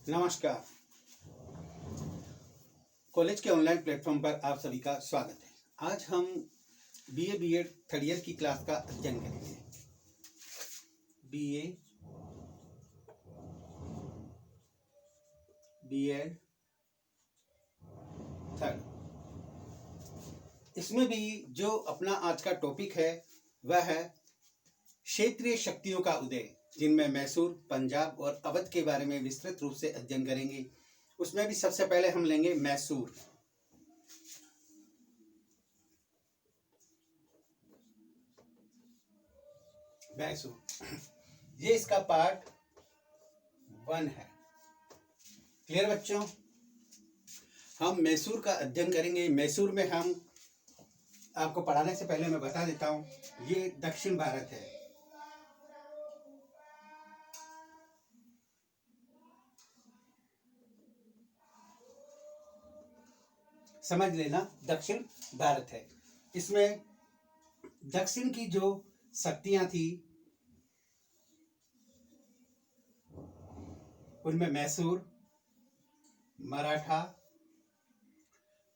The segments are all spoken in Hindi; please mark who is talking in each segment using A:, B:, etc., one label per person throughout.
A: नमस्कार। कॉलेज के ऑनलाइन प्लेटफॉर्म पर आप सभी का स्वागत है। आज हम बीए बीएड थर्ड ईयर की क्लास का अध्ययन करेंगे। बीए बीएड थर्ड, इसमें भी जो अपना आज का टॉपिक है वह है क्षेत्रीय शक्तियों का उदय, जिनमें मैसूर, पंजाब और अवध के बारे में विस्तृत रूप से अध्ययन करेंगे। उसमें भी सबसे पहले हम लेंगे मैसूर। मैसूर ये इसका पार्ट 1 है। क्लियर बच्चों? हम मैसूर का अध्ययन करेंगे। मैसूर में हम आपको पढ़ाने से पहले मैं बता देता हूं, ये दक्षिण भारत है। समझ लेना, दक्षिण भारत है। इसमें दक्षिण की जो शक्तियां थी उनमें मैसूर, मराठा,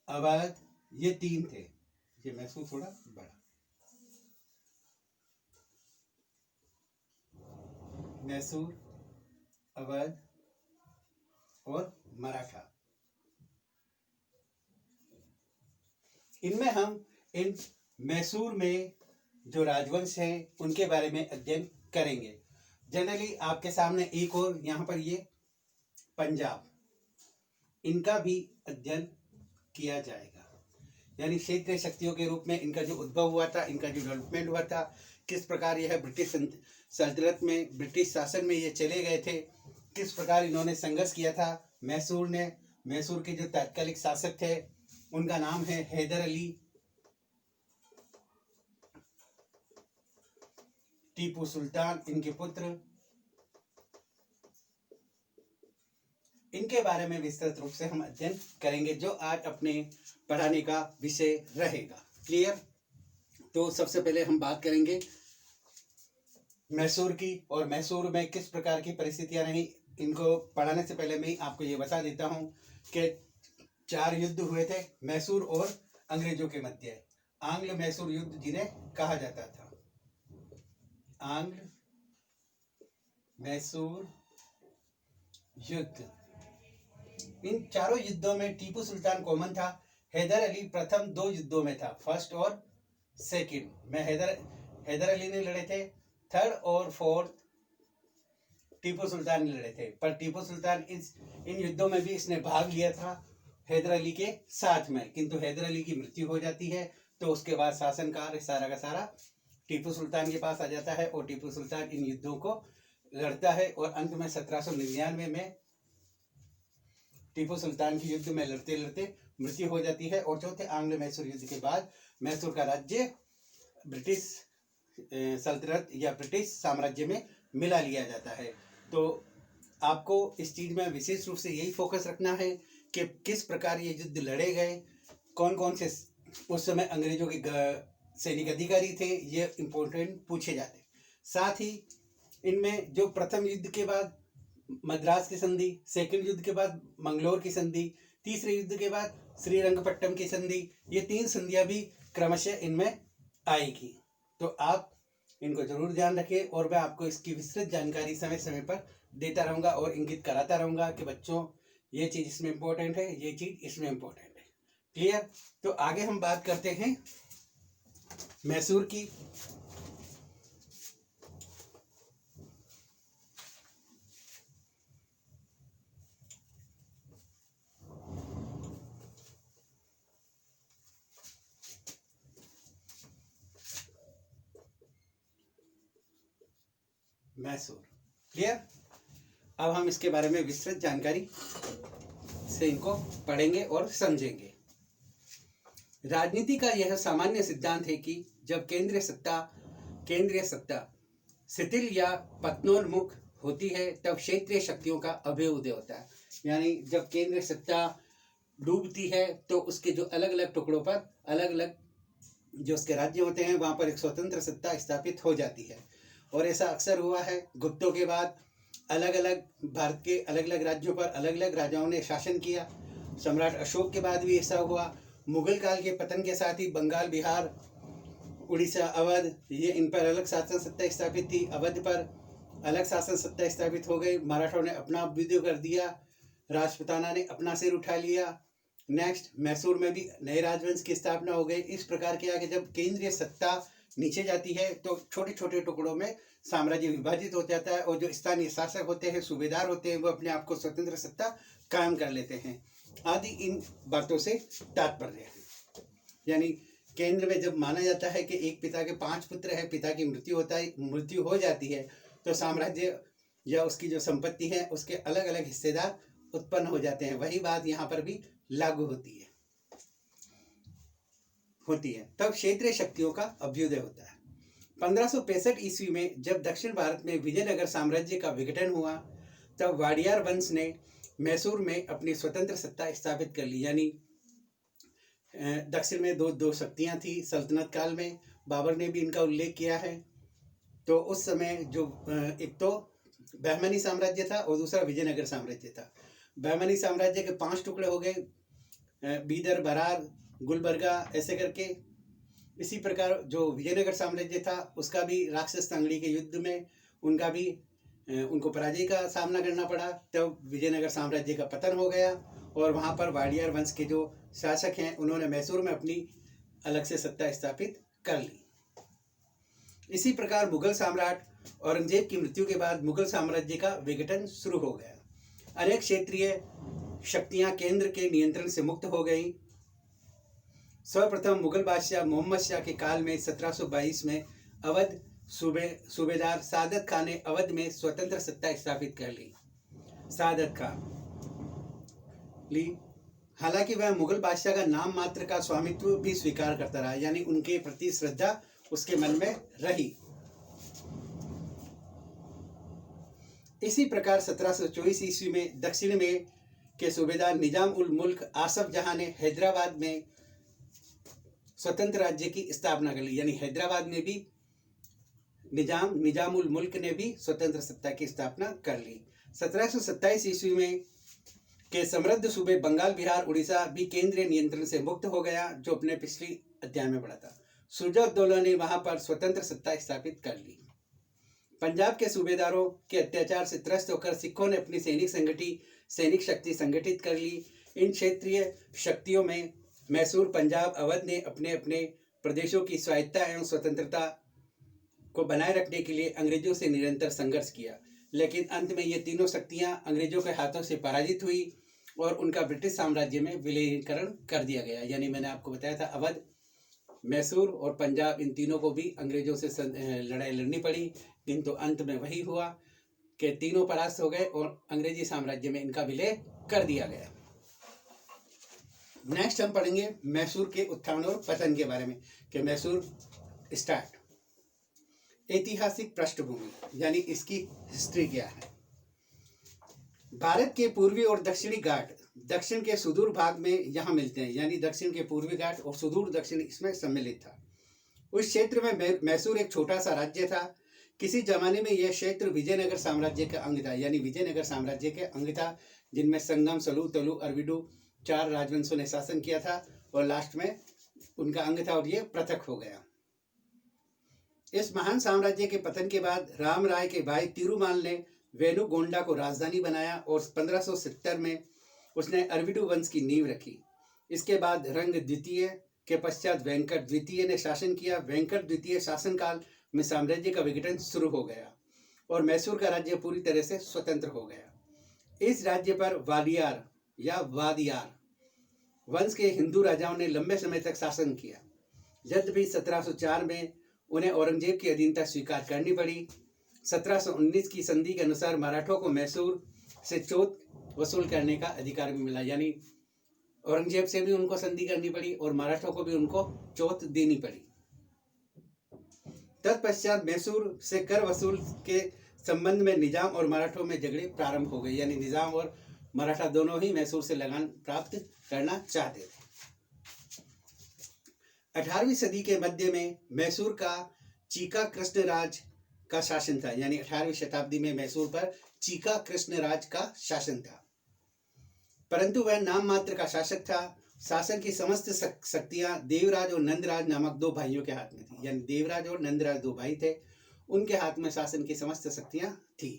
A: अवध, ये 3 थे। ये मैसूर थोड़ा बड़ा। मैसूर, अवध और मराठा, इनमें हम इन मैसूर में जो राजवंश हैं उनके बारे में अध्ययन करेंगे। जनरली आपके सामने एक और यहाँ पर ये पंजाब, इनका भी अध्ययन किया जाएगा। यानी क्षेत्रीय शक्तियों के रूप में इनका जो उद्भव हुआ था, इनका जो डेवलपमेंट हुआ था, किस प्रकार यह ब्रिटिश सल्तनत में, ब्रिटिश शासन में ये चले गए थे, किस प्रकार इन्होंने संघर्ष किया था। मैसूर के जो तात्कालिक शासक थे उनका नाम है हैदर अली। टीपू सुल्तान इनके पुत्र, इनके बारे में विस्तृत रूप से हम अध्ययन करेंगे, जो आज अपने पढ़ाने का विषय रहेगा। क्लियर? तो सबसे पहले हम बात करेंगे मैसूर की, और मैसूर में किस प्रकार की परिस्थितियां रही। इनको पढ़ाने से पहले मैं आपको ये बता देता हूं कि 4 युद्ध हुए थे मैसूर और अंग्रेजों के मध्य। आंग्ल मैसूर युद्ध जिन्हें कहा जाता था, आंग्ल मैसूर युद्ध। इन चारों युद्धों में टीपू सुल्तान कॉमन था। हैदर अली प्रथम 2 युद्धों में था, फर्स्ट और सेकंड में हैदर अली ने लड़े थे। थर्ड और फोर्थ टीपू सुल्तान ने लड़े थे। पर टीपू सुल्तान इन युद्धों में भी इसने भाग लिया था हैदर अली के साथ में, किंतु हैदर अली की मृत्यु हो जाती है। तो उसके बाद शासन कार्य सारा का सारा टीपू सुल्तान के पास आ जाता है और टीपू सुल्तान इन युद्धों को लड़ता है और अंत में 1799 में टीपू सुल्तान की युद्ध में लड़ते लड़ते मृत्यु हो जाती है। और चौथे आंग्ल मैसूर युद्ध के बाद मैसूर का राज्य ब्रिटिश सल्तनत या ब्रिटिश साम्राज्य में मिला लिया जाता है। तो आपको इस चीज में विशेष रूप से यही फोकस रखना है कि किस प्रकार ये युद्ध लड़े गए, कौन कौन से उस समय अंग्रेजों के सैनिक अधिकारी थे, ये इम्पोर्टेंट पूछे जाते। साथ ही इनमें जो प्रथम युद्ध के बाद मद्रास की संधि, सेकंड युद्ध के बाद मंगलोर की संधि, तीसरे युद्ध के बाद श्रीरंगपट्टम की संधि, ये 3 संधियां भी क्रमशः इनमें आएगी। तो आप इनको जरूर ध्यान रखें और मैं आपको इसकी विस्तृत जानकारी समय समय पर देता रहूंगा और इंगित कराता रहूंगा कि बच्चों ये चीज इसमें इंपॉर्टेंट है, ये चीज इसमें इंपॉर्टेंट है। क्लियर? तो आगे हम बात करते हैं मैसूर की। मैसूर, क्लियर? अब हम इसके बारे में विस्तृत जानकारी से इनको पढ़ेंगे और समझेंगे। राजनीति का यह सामान्य सिद्धांत है कि जब केंद्रीय सत्ता शिथिल या पतनोन्मुख होती है तब क्षेत्रीय शक्तियों का अभ्युदय होता है। यानी जब केंद्रीय सत्ता डूबती है तो उसके जो अलग अलग टुकड़ों पर अलग अलग जो उसके राज्य होते हैं वहां पर एक स्वतंत्र सत्ता स्थापित हो जाती है। और ऐसा अक्सर हुआ है। गुप्तों के बाद अलग अलग भारत के अलग अलग राज्यों पर अलग अलग राजाओं ने शासन किया। सम्राट अशोक के बाद भी ऐसा हुआ। मुगल काल के पतन के साथ ही बंगाल, बिहार, उड़ीसा, अवध, ये इन पर अलग शासन सत्ता स्थापित थी। अवध पर अलग शासन सत्ता स्थापित हो गई। मराठों ने अपना अभ्युदय कर दिया, राजपूताना ने अपना सिर उठा लिया। नेक्स्ट मैसूर में भी नए राजवंश की स्थापना हो गई। इस प्रकार के आगे जब केंद्रीय सत्ता नीचे जाती है तो छोटे छोटे टुकड़ों में साम्राज्य विभाजित हो जाता है और जो स्थानीय शासक होते हैं, सूबेदार होते हैं, वो अपने आप को स्वतंत्र सत्ता कायम कर लेते हैं। आदि इन बातों से तात्पर्य है। यानी केंद्र में जब माना जाता है कि एक पिता के 5 पुत्र है, पिता की मृत्यु हो जाती है तो साम्राज्य या उसकी जो संपत्ति है उसके अलग अलग हिस्सेदार उत्पन्न हो जाते हैं। वही बात यहाँ पर भी लागू होती है। तब क्षेत्रीय शक्तियों का अभ्युदय होता है। 1565 ईस्वी में जब दक्षिण भारत में विजयनगर साम्राज्य का विघटन हुआ तब वाडियार वंश ने मैसूर में अपनी स्वतंत्र सत्ता स्थापित कर ली। यानी दक्षिण में दो शक्तियां थी सल्तनत काल में। बाबर ने भी इनका उल्लेख किया है। तो उस समय जो एक तो बहमनी साम्राज्य था और दूसरा विजयनगर साम्राज्य था। बहमनी साम्राज्य के 5 टुकड़े हो गए, बीदर, बरार, गुलबर्गा, ऐसे करके। इसी प्रकार जो विजयनगर साम्राज्य था उसका भी राक्षस तंगड़ी के युद्ध में उनको पराजय का सामना करना पड़ा। तब विजयनगर साम्राज्य का पतन हो गया और वहाँ पर वाडियार वंश के जो शासक हैं उन्होंने मैसूर में अपनी अलग से सत्ता स्थापित कर ली। इसी प्रकार मुगल सम्राट औरंगजेब की मृत्यु के बाद मुगल साम्राज्य का विघटन शुरू हो गया। अनेक क्षेत्रीय शक्तियां केंद्र के नियंत्रण से मुक्त हो गई। सर्वप्रथम मुगल बादशाह मोहम्मद शाह के काल में 1722 में अवध सूबेदार सादत खान ने अवध में स्वतंत्र सत्ता स्थापित कर ली। सादत खान हालांकि वह मुगल बादशाह का नाम मात्र का स्वामित्व भी स्वीकार करता रहा, यानी उनके प्रति श्रद्धा उसके मन में रही। इसी प्रकार 1724 ईस्वी में दक्षिण में के सूबेदार निजाम उल मुल्क आसफ जहां ने हैदराबाद में स्वतंत्र राज्य की स्थापना कर ली। यानी हैदराबाद में भी निजाम उल मुल्क ने भी स्वतंत्र सत्ता की स्थापना कर ली। 1727 ईस्वी में के समृद्ध सूबे बंगाल, बिहार, उड़ीसा भी केंद्रीय नियंत्रण से मुक्त हो गया, जो अपने पिछली अध्याय में पढ़ा था। सुजा-उद-दौला ने वहां पर स्वतंत्र सत्ता स्थापित कर ली। पंजाब के सूबेदारों के अत्याचार से त्रस्त होकर सिखों ने अपनी सैनिक शक्ति संगठित कर ली। इन क्षेत्रीय शक्तियों में मैसूर, पंजाब, अवध ने अपने अपने प्रदेशों की स्वायत्तता एवं स्वतंत्रता को बनाए रखने के लिए अंग्रेजों से निरंतर संघर्ष किया, लेकिन अंत में ये तीनों शक्तियां अंग्रेजों के हाथों से पराजित हुई और उनका ब्रिटिश साम्राज्य में विलीनीकरण कर दिया गया। यानी मैंने आपको बताया था अवध, मैसूर और पंजाब, इन तीनों को भी अंग्रेजों से लड़ाई लड़नी पड़ी, किंतु अंत में वही हुआ कि तीनों परास्त हो गए और अंग्रेजी साम्राज्य में इनका विलय कर दिया गया। नेक्स्ट हम पढ़ेंगे मैसूर के उत्थान और पतन के बारे में कि मैसूर स्टार्ट। ऐतिहासिक पृष्ठभूमि यानी इसकी हिस्ट्री क्या है। भारत के पूर्वी और दक्षिणी घाट दक्षिण के सुदूर भाग में यहाँ मिलते हैं, यानी दक्षिण के पूर्वी घाट और सुदूर दक्षिण इसमें सम्मिलित था। उस क्षेत्र में मैसूर एक छोटा सा राज्य था। किसी जमाने में यह क्षेत्र विजयनगर साम्राज्य का अंग था, यानी विजयनगर साम्राज्य के अंग था, जिनमें संगम, सलू, तलू, अरविडू 4 राजवंशों ने शासन किया था और लास्ट में उनका अंग था और ये पृथक हो गया। इस महान साम्राज्य के पतन के बाद राम राय के भाई तिरुमाल ने वेणुगोंडा को राजधानी बनाया और 1570 में उसने अरविडू वंश की नींव रखी। इसके बाद रंग द्वितीय के पश्चात वेंकट द्वितीय ने शासन किया। वेंकट द्वितीय शासनकाल में साम्राज्य का विघटन शुरू हो गया और मैसूर का राज्य पूरी तरह से स्वतंत्र हो गया। इस राज्य पर वाडियार या वादियार वंश के हिंदू राजाओं ने लंबे समय तक शासन किया। यद्यपि 1704 में उन्हें औरंगजेब की अधीनता स्वीकार करनी पड़ी। 1719 की संधि के अनुसार मराठों को मैसूर से चोत वसूल करने का अधिकार भी मिला, यानी औरंगजेब से भी उनको संधि करनी पड़ी और मराठों को भी उनको चोत देनी पड़ी। तत्पश्चात मैसूर से कर वसूल के संबंध में निजाम और मराठों में झगड़े प्रारंभ हो गए, यानी निजाम और मराठा दोनों ही मैसूर से लगान प्राप्त करना चाहते थे। 18वीं सदी के मध्य में मैसूर का चीका कृष्णराज का शासन था, यानी 18वीं शताब्दी में मैसूर पर चीका कृष्णराज का शासन था, परंतु वह नाम मात्र का शासक था। शासन की समस्त शक्तियां देवराज और नंदराज नामक दो भाइयों के हाथ में थी, यानी देवराज और नंदराज दो भाई थे, उनके हाथ में शासन की समस्त शक्तियां थी।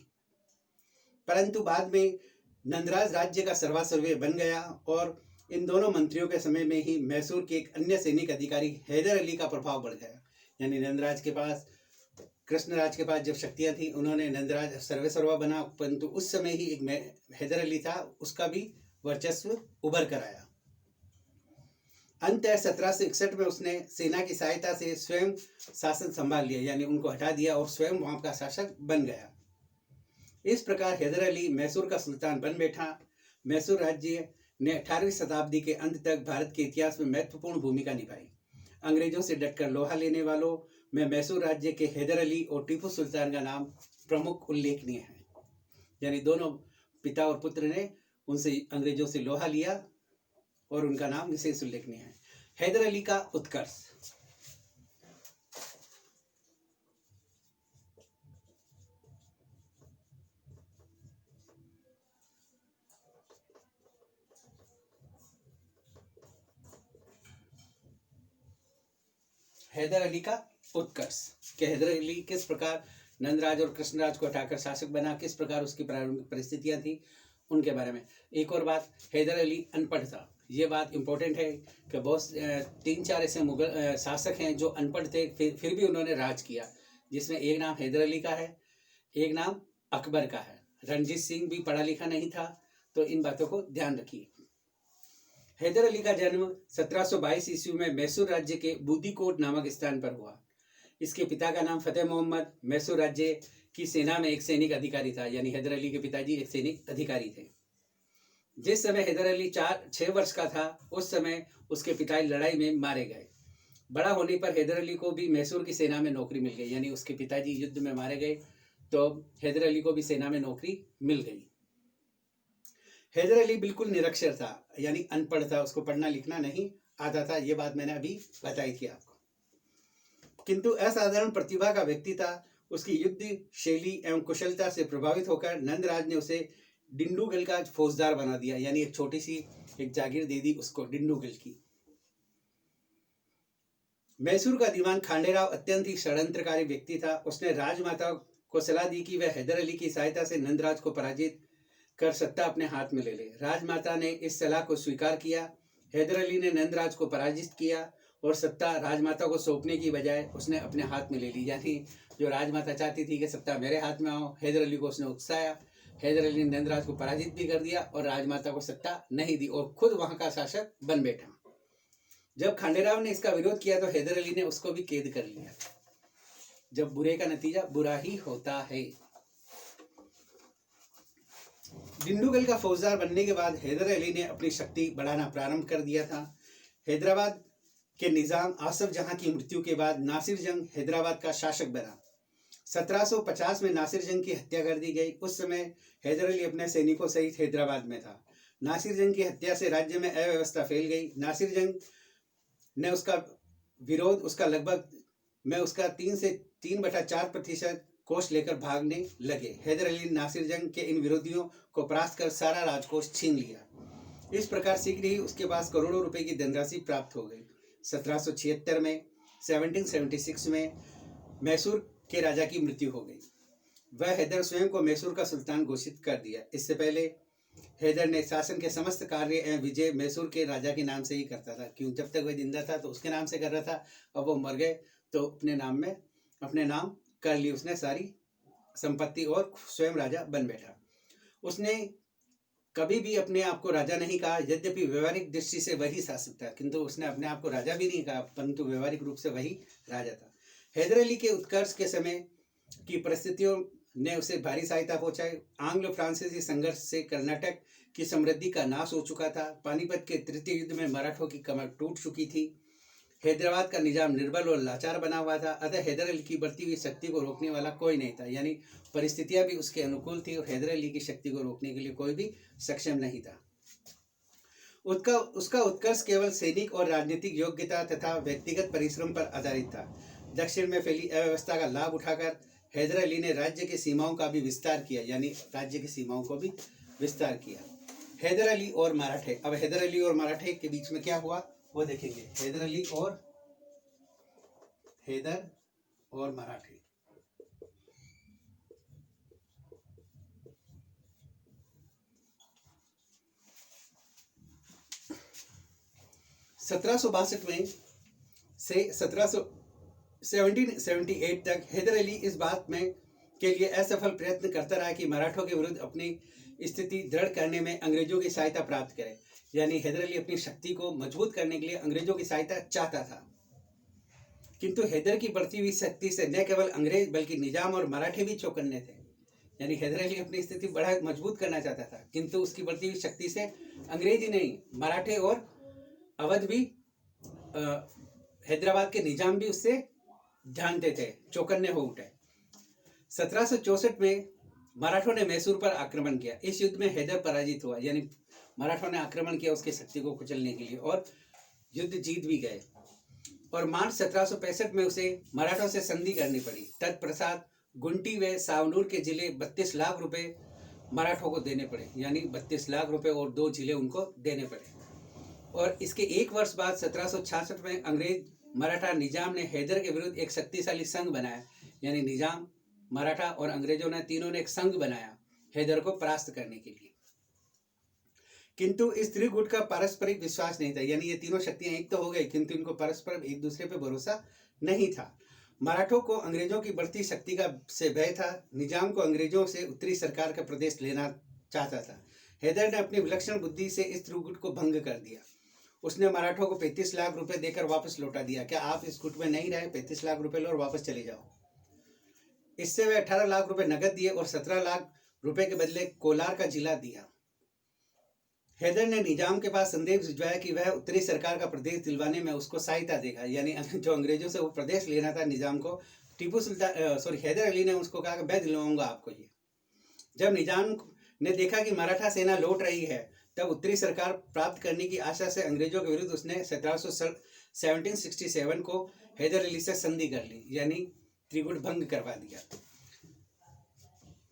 A: परंतु बाद में नंदराज राज्य का सर्वासर्वे बन गया और इन दोनों मंत्रियों के समय में ही मैसूर के एक अन्य सैनिक अधिकारी हैदर अली का प्रभाव बढ़ गया। यानी नंदराज के पास, कृष्णराज के पास जब शक्तियां थी, उन्होंने नंदराज सर्वेसर्वा बना, परंतु उस समय ही एक हैदर अली था, उसका भी वर्चस्व उभर कर आया। अंततः 1761 में उसने सेना की सहायता से स्वयं शासन संभाल लिया, यानी उनको हटा दिया और स्वयं वहां का शासक बन गया। इस प्रकार हैदर अली मैसूर का सुल्तान बन बैठा। मैसूर राज्य ने 18वीं शताब्दी के अंत तक भारत के इतिहास में महत्वपूर्ण भूमिका निभाई। अंग्रेजों से डटकर लोहा लेने वालों में मैसूर राज्य के हैदर अली और टीपू सुल्तान का नाम प्रमुख उल्लेखनीय है। यानी दोनों पिता और पुत्र ने उनसे अंग्रेजों से लोहा लिया और उनका नाम विशेष उल्लेखनीय है। हैदर अली का उत्कर्ष। हैदर अली का उत्कर्ष कि हैदर अली किस प्रकार नंदराज और कृष्णराज को हटाकर शासक बना, किस प्रकार उसकी प्रारंभिक परिस्थितियां थी, उनके बारे में। एक और बात, हैदर अली अनपढ़ था। ये बात इम्पोर्टेंट है कि बहुत 3-4 ऐसे मुगल शासक हैं जो अनपढ़ थे, फिर भी उन्होंने राज किया, जिसमें एक नाम हैदर अली का है, एक नाम अकबर का है। रणजीत सिंह भी पढ़ा लिखा नहीं था, तो इन बातों को ध्यान रखिए। हैदर अली का जन्म 1722 ईस्वी में मैसूर राज्य के बूदीकोट नामक स्थान पर हुआ। इसके पिता का नाम फतेह मोहम्मद मैसूर राज्य की सेना में एक सैनिक अधिकारी था, यानी हैदर अली के पिताजी एक सैनिक अधिकारी थे। जिस समय हैदर अली 4-6 वर्ष का था, उस समय उसके पिता लड़ाई में मारे गए। बड़ा होने पर हैदर अली को भी मैसूर की सेना में नौकरी मिल गई, यानी उसके पिताजी युद्ध में मारे गए तो हैदर अली को भी सेना में नौकरी मिल गई। हैदर अली बिल्कुल निरक्षर था, यानी अनपढ़ था, उसको पढ़ना लिखना नहीं आता था। ये बात मैंने अभी बताई थी आपको। किंतु असाधारण प्रतिभा का व्यक्ति था। उसकी युद्ध शैली एवं कुशलता से प्रभावित होकर नंदराज ने उसे डिंडूगल का फौजदार बना दिया, यानी एक छोटी सी एक जागीर दे दी उसको डिंडूगल की। मैसूर का दीवान खांडेराव अत्यंत ही षड्यंत्रकारी व्यक्ति था। उसने राजमाता को सलाह दी कि वह हैदर अली की सहायता से नंदराज को पराजित कर सत्ता अपने हाथ में ले ले। राजमाता ने इस सलाह को स्वीकार किया। हैदर अली ने नंदराज को पराजित किया और सत्ता राजमाता को सौंपने की बजाय उसने अपने हाथ में ले ली। यानी जो राजमाता चाहती थी कि सत्ता मेरे हाथ में आओ, हैदर अली को उसने उकसाया। हैदर अली ने नंदराज को पराजित भी कर दिया और राजमाता को सत्ता नहीं दी और खुद वहां का शासक बन बैठा। जब खांडेराव ने इसका विरोध किया तो हैदर अली ने उसको भी कैद कर लिया। जब बुरे का नतीजा बुरा ही होता है। डिंडूगल का फौजदार बनने के बाद हैदर अली ने अपनी शक्ति बढ़ाना प्रारंभ कर दिया था। हैदराबाद के निजाम आसफ जहां की मृत्यु के बाद नासिर जंग हैदराबाद का शासक बना। 1750 में नासिर जंग की हत्या कर दी गई। उस समय हैदर अली अपने सैनिकों सहित हैदराबाद में था। नासिर जंग की हत्या से राज्य में अव्यवस्था फैल गई। नासिर जंग ने उसका विरोध उसका लगभग में उसका 3/4% कोष लेकर भागने लगे। हैदर अली ने नासिर जंग के इन विरोधियों को परास्त कर सारा राजकोष छीन लिया। इस प्रकार शीघ्र ही उसके पास करोड़ों रुपए की धनराशि प्राप्त हो गई। 1776 में 1776 में मैसूर के राजा की मृत्यु हो गई। वह हैदर स्वयं को मैसूर का सुल्तान घोषित कर दिया। इससे पहले हैदर ने शासन के समस्त कार्य एवं विजय मैसूर के राजा के नाम से ही करता था, क्यों जब तक वह जिंदा था तो उसके नाम से कर रहा था। अब वो मर गए तो अपने नाम कर ली उसने सारी संपत्ति और स्वयं राजा बन बैठा। उसने कभी भी अपने आप को राजा नहीं कहा, यद्यपि व्यवहारिक दृष्टि से वही शासक था, किंतु उसने अपने आप को राजा भी नहीं कहा, परंतु व्यवहारिक रूप से वही राजा था। हैदर अली के उत्कर्ष के समय की परिस्थितियों ने उसे भारी सहायता पहुंचाई। आंग्लो फ्रांसीसी संघर्ष से कर्नाटक की समृद्धि का नाश हो चुका था। पानीपत के तृतीय युद्ध में मराठों की कमर टूट चुकी थी। हैदराबाद का निजाम निर्बल और लाचार बना हुआ था। अतः हैदर अली की बढ़ती हुई शक्ति को रोकने वाला कोई नहीं था, यानी परिस्थितियां भी उसके अनुकूल थी और हैदर अली की शक्ति को रोकने के लिए कोई भी सक्षम नहीं था। उसका उत्कर्ष केवल सैनिक और राजनीतिक योग्यता तथा व्यक्तिगत परिश्रम पर आधारित था। दक्षिण में फैली अव्यवस्था का लाभ उठाकर हैदर अली ने राज्य की सीमाओं का भी विस्तार किया, यानी राज्य की सीमाओं को भी विस्तार किया। हैदर अली और मराठे। अब हैदर अली और मराठे के बीच में क्या हुआ वो देखेंगे। हैदर अली और मराठे। (1762) में से 1778 तक हैदर अली इस बात में के लिए असफल प्रयत्न करता रहा कि मराठों के विरुद्ध अपनी स्थिति दृढ़ करने में अंग्रेजों की सहायता प्राप्त करे। यानी हैदर अली अपनी शक्ति को मजबूत करने के लिए अंग्रेजों की सहायता चाहता था, किंतु हैदर की बढ़ती हुई शक्ति से न केवल अंग्रेज बल्कि निजाम और मराठे भी चौकन्ने थे। यानी हैदर अली अपनी स्थिति बड़ा मजबूत करना चाहता था, किंतु उसकी बढ़ती हुई शक्ति से अंग्रेज ही नहीं, मराठे और अवध भी, हैदराबाद के निजाम भी उससे जानते थे, चौकन्ने हो उठे। 1764 में मराठों ने मैसूर पर आक्रमण किया। इस युद्ध में हैदर पराजित हुआ, यानी मराठों ने आक्रमण किया उसकी शक्ति को कुचलने के लिए और युद्ध जीत भी गए। और मार्च 1765 में उसे मराठों से संधि करनी पड़ी। तत्पश्चात गुंटी व सावनूर के जिले 32 लाख रुपए मराठों को देने पड़े, यानी 32 लाख रुपए और 2 जिले उनको देने पड़े। और इसके एक वर्ष बाद 1766 में अंग्रेज मराठा निजाम ने हैदर के विरुद्ध एक शक्तिशाली संघ बनाया। यानी निजाम, मराठा और अंग्रेजों ने तीनों ने एक संघ बनाया हैदर को परास्त करने के लिए। किंतु इस त्रिगुट का पारस्परिक विश्वास नहीं था, यानी ये तीनों शक्तियां एक तो हो गई, किंतु इनको परस्पर एक दूसरे पे भरोसा नहीं था। मराठों को अंग्रेजों की बढ़ती शक्ति का से भय था। निजाम को अंग्रेजों से उत्तरी सरकार का प्रदेश लेना चाहता था। हैदर ने अपनी विलक्षण बुद्धि से इस त्रिगुट को भंग कर दिया। उसने मराठों को 35 लाख रुपए देकर वापस लौटा दिया। क्या आप इस गुट में नहीं रहे, 35 लाख रुपए लो और वापस चले जाओ। इससे वे 18 लाख रुपए नकद दिए और 17 लाख रुपए के बदले कोलार का जिला दिया। हैदर ने निजाम के पास संदेश भिजवाया कि वह उत्तरी सरकार का प्रदेश दिलवाने में उसको सहायता देगा। यानी जो अंग्रेजों से वो प्रदेश लेना था निजाम को, हैदर अली ने उसको कहा कि मैं दिलवाऊंगा आपको ये। जब निजाम ने देखा कि मराठा सेना लौट रही है, तब उत्तरी सरकार प्राप्त करने की आशा से अंग्रेजों के विरुद्ध उसने 1767 को हैदर अली से संधि कर ली, यानी त्रिगुट भंग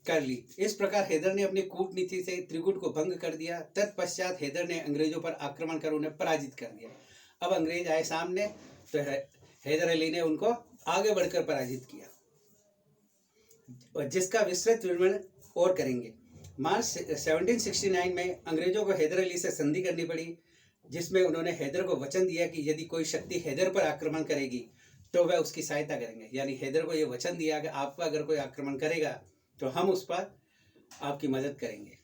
A: कर ली। इस प्रकार हैदर ने अपनी कूटनीति से त्रिगुट को भंग कर दिया। तत्पश्चात हैदर ने अंग्रेजों पर आक्रमण कर उन्हें पराजित कर दिया। अब अंग्रेज आए सामने, तो हैदर अली ने उनको आगे बढ़कर पराजित किया, और जिसका विस्तृत विवरण और करेंगे। मार्च 1769 में अंग्रेजों को हैदर अली से संधि करनी पड़ी, जिसमें उन्होंने हैदर को वचन दिया कि यदि कोई शक्ति हैदर पर आक्रमण करेगी तो वह उसकी सहायता करेंगे। यानी हैदर को यह वचन दिया कि आपका अगर कोई आक्रमण करेगा तो हम उस पर आपकी मदद करेंगे।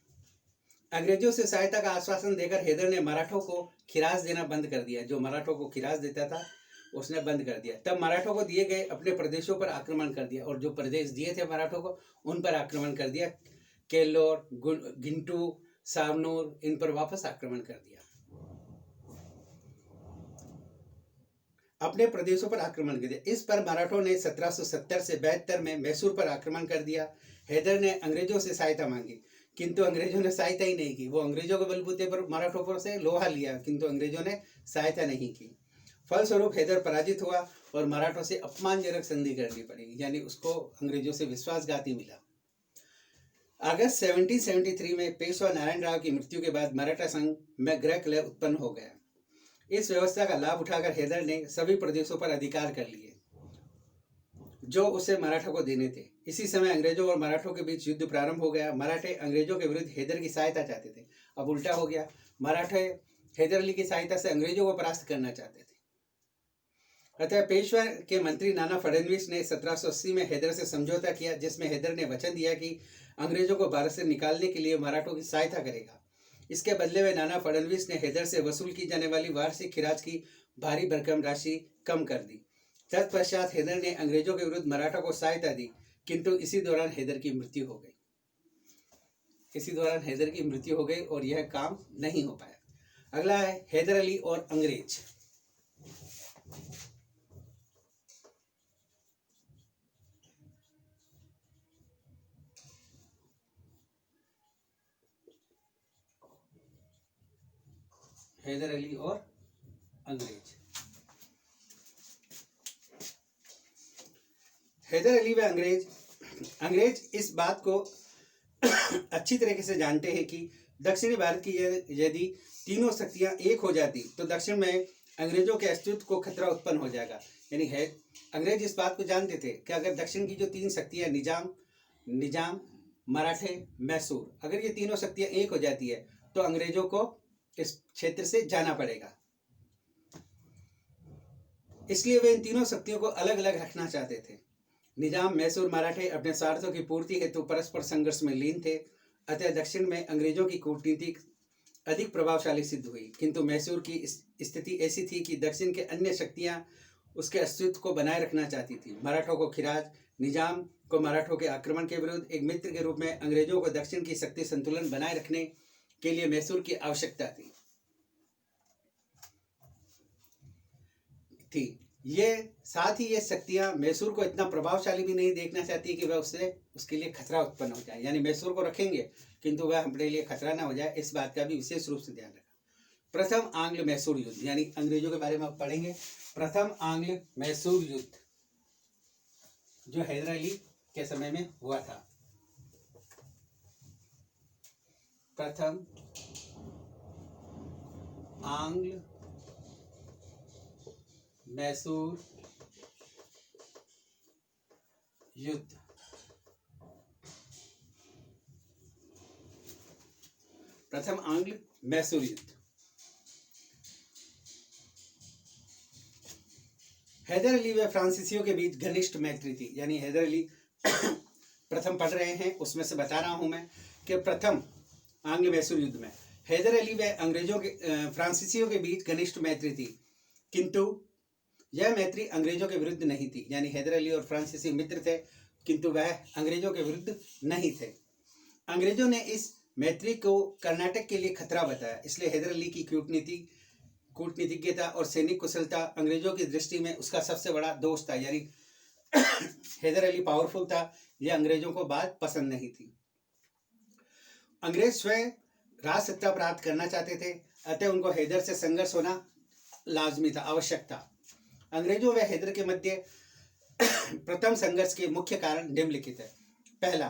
A: अंग्रेजों से सहायता का आश्वासन देकर हैदर ने मराठों को खिराज देना बंद कर दिया। जो मराठों को खिराज देता था उसने बंद कर दिया। तब मराठों को दिए गए अपने प्रदेशों पर आक्रमण कर दिया, और जो प्रदेश दिए थे मराठों को उन पर आक्रमण कर दिया। केलोर, गिंटू, सावनूर, इन पर वापस आक्रमण कर दिया। अपने प्रदेशों पर आक्रमण कर दिया। इस पर मराठों ने 1770 से 72 में मैसूर पर आक्रमण कर दिया। हैदर ने अंग्रेजों से सहायता मांगी, किंतु अंग्रेजों ने सहायता ही नहीं की। वो अंग्रेजों के बलबूते पर मराठों पर से लोहा लिया, किंतु अंग्रेजों ने सहायता नहीं की। फलस्वरूप हैदर पराजित हुआ और मराठों से अपमानजनक संधि करनी पड़ी, यानी उसको अंग्रेजों से विश्वासघाती मिला। अगस्त 1773 में पेशवा नारायण राव की मृत्यु के बाद मराठा संघ में गृह कलह उत्पन्न हो गया। इस व्यवस्था का लाभ उठाकर हैदर ने सभी प्रदेशों पर अधिकार कर लिए जो उसे मराठों को देने थे। इसी समय अंग्रेजों और मराठों के बीच युद्ध प्रारंभ हो गया। मराठे अंग्रेजों के विरुद्ध हैदर की सहायता चाहते थे। अब उल्टा हो गया, मराठे हैदर अली की सहायता से अंग्रेजों को परास्त करना चाहते थे। अतः पेशवा के मंत्री नाना फडणवीस ने 1780 में हैदर से समझौता किया, जिसमें हैदर ने वचन दिया कि अंग्रेजों को भारत से निकालने के लिए मराठों की सहायता करेगा। इसके बदले में नाना फडणवीस ने हैदर से वसूल की जाने वाली वार्षिक खिराज की भारी भरकम राशि कम कर दी। तत्पश्चात हैदर ने अंग्रेजों के विरुद्ध मराठा को सहायता दी, किंतु इसी दौरान हैदर की मृत्यु हो गई और यह काम नहीं हो पाया। अगला है हैदर अली और अंग्रेज। हैदर अली और अंग्रेज। हैदर अली व अंग्रेज अंग्रेज इस बात को अच्छी तरीके से जानते हैं कि दक्षिणी भारत की यदि तीनों शक्तियां एक हो जाती तो दक्षिण में अंग्रेजों के अस्तित्व को खतरा उत्पन्न हो जाएगा। यानी है अंग्रेज इस बात को जानते थे कि अगर दक्षिण की जो तीन शक्तियां निजाम, मराठे, मैसूर, अगर ये तीनों शक्तियां एक हो जाती है तो अंग्रेजों को इस क्षेत्र से जाना पड़ेगा। इसलिए वे इन तीनों शक्तियों को अलग अलग रखना चाहते थे। निजाम, मैसूर, मराठे अपने स्वार्थों की पूर्ति हेतु परस्पर संघर्ष में लीन थे। अतः दक्षिण में अंग्रेजों की कूटनीति अधिक प्रभावशाली सिद्ध हुई, किंतु मैसूर की स्थिति ऐसी थी कि दक्षिण के अन्य शक्तियां उसके अस्तित्व को बनाए रखना चाहती थी। मराठों को खिराज, निजाम को मराठों के आक्रमण के विरुद्ध एक मित्र के रूप में अंग्रेजों को दक्षिण की शक्ति संतुलन बनाए रखने के लिए मैसूर की आवश्यकता थी। ये साथ ही ये शक्तियां मैसूर को इतना प्रभावशाली भी नहीं देखना चाहती कि वह उसके लिए खतरा उत्पन्न हो जाए। यानी मैसूर को रखेंगे किंतु वह हमारे लिए खतरा ना हो जाए, इस बात का भी विशेष रूप से ध्यान रखा। प्रथम आंग्ल मैसूर युद्ध, यानी अंग्रेजों के बारे में आप पढ़ेंगे। प्रथम आंग्ल मैसूर युद्ध जो हैदर अली के समय में हुआ था। प्रथम आंग्ल मैसूर युद्ध प्रथम आंग्ल मैसूर युद्ध। हैदर अली व फ्रांसीसियों के बीच घनिष्ठ मैत्री थी। यानी हैदर अली प्रथम पढ़ रहे हैं, उसमें से बता रहा हूं मैं कि प्रथम आंग्ल मैसूर युद्ध में हैदर अली व अंग्रेजों के फ्रांसीसियों के बीच घनिष्ठ मैत्री थी, किंतु यह मैत्री अंग्रेजों के विरुद्ध नहीं थी। यानी हैदर अली और फ्रांसीसी मित्र थे किंतु वह अंग्रेजों के विरुद्ध नहीं थे। अंग्रेजों ने इस मैत्री को कर्नाटक के लिए खतरा बताया, इसलिए हैदर अली की कूटनीतिज्ञता और सैनिक कुशलता अंग्रेजों की दृष्टि में उसका सबसे बड़ा दोष था। यानी हैदर अली पावरफुल था, यह अंग्रेजों को बात पसंद नहीं थी। अंग्रेज स्वयं राज सत्ता प्राप्त करना चाहते थे, अतः उनको हैदर से संघर्ष होना लाजमी था, आवश्यक था। अंग्रेजों व हैदर के मध्य प्रथम संघर्ष के मुख्य कारण निम्नलिखित है। पहला,